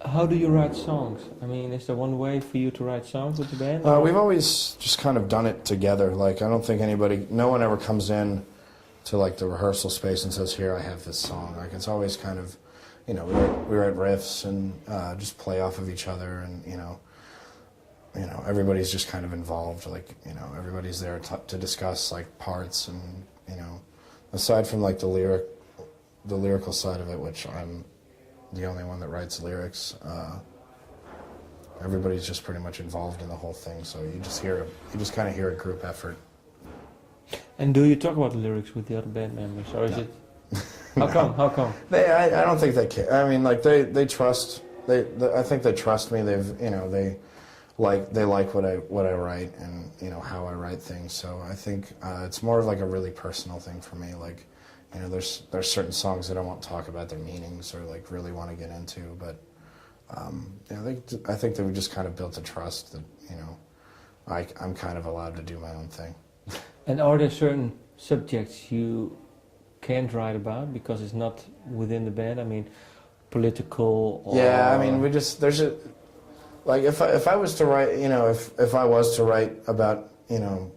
How do you write songs? I mean, is there one way for you to write songs with the band? We've always just kind of done it together. Like, I don't think no one ever comes in to like the rehearsal space and says, "Here, I have this song." Like, it's always kind of, you know, we write riffs and just play off of each other, and you know, everybody's just kind of involved. Like, you know, everybody's there to discuss like parts, and you know, aside from like the lyrical side of it, which I'm the only one that writes lyrics. Everybody's just pretty much involved in the whole thing, so you just kind of hear a group effort. And do you talk about the lyrics with the other band members, or is it? How come? How come? I don't think they care. I mean, like they trust. I think they trust me. They like what I write, and you know how I write things. So I think it's more of like a really personal thing for me. Like, you know, there's certain songs that I won't talk about their meanings or like really want to get into, but you know, I think that we just kind of built a trust that, you know, I'm kind of allowed to do my own thing. And are there certain subjects you can't write about because it's not within the band? I mean, political or... Yeah, I mean, like if I was to write, you know, if I was to write about, you know,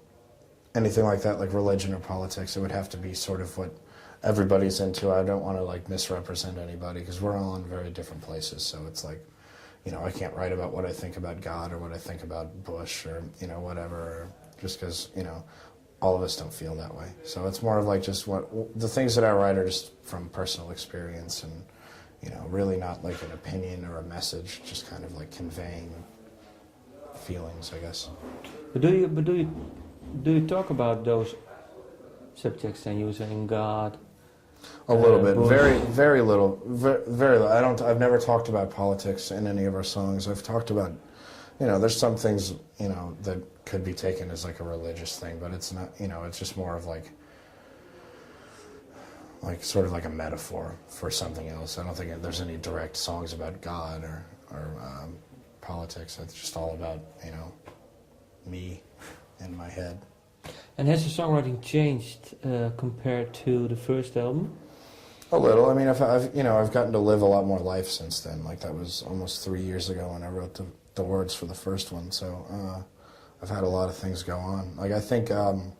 anything like that, like religion or politics, it would have to be sort of what everybody's into. I don't want to like misrepresent anybody because we're all in very different places. So it's like, you know, I can't write about what I think about God or what I think about Bush or, you know, whatever, just because, you know, all of us don't feel that way. So it's more of like just the things that I write are just from personal experience and, you know, really not like an opinion or a message, just kind of like conveying feelings, I guess. But do you talk about those subjects and using God? A little bit, very little, very little. I've never talked about politics in any of our songs. I've talked about, you know, there's some things, you know, that could be taken as like a religious thing, but it's not, you know, it's just more of like sort of like a metaphor for something else. I don't think there's any direct songs about God or politics. It's just all about, you know, me in my head. And has the songwriting changed compared to the first album? A little. I mean, I've gotten to live a lot more life since then. Like, that was almost 3 years ago when I wrote the words for the first one. So I've had a lot of things go on. Like, I think, you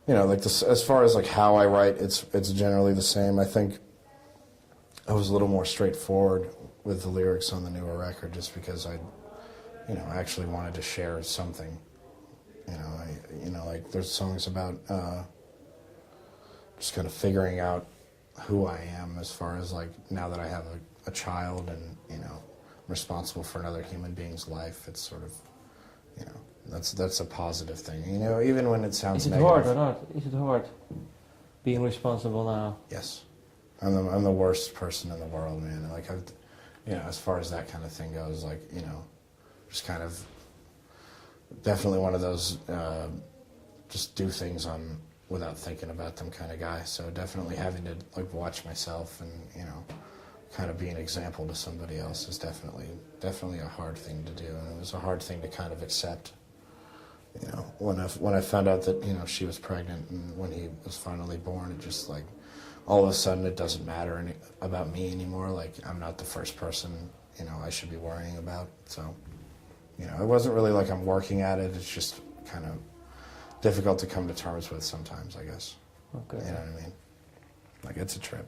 know, like as far as like how I write, it's generally the same. I think I was a little more straightforward with the lyrics on the newer record, just because I actually wanted to share something. You know, like there's songs about just kind of figuring out who I am as far as like now that I have a child and, you know, I'm responsible for another human being's life. It's sort of, you know, that's a positive thing. You know, even when it sounds negative. Is it hard or not? Is it hard being responsible now? Yes. I'm the worst person in the world, man. Like, you know, as far as that kind of thing goes, like, you know, just kind of definitely one of those just do things without thinking about them kind of guy. So definitely having to like watch myself and, you know, kind of be an example to somebody else is definitely a hard thing to do, and it was a hard thing to kind of accept. You know, when I found out that, you know, she was pregnant and when he was finally born, it just like all of a sudden it doesn't matter about me anymore. Like, I'm not the first person, you know, I should be worrying about. So, you know, it wasn't really like I'm working at it. It's just kind of difficult to come to terms with sometimes, I guess. Okay. You know what I mean? Like, it's a trip.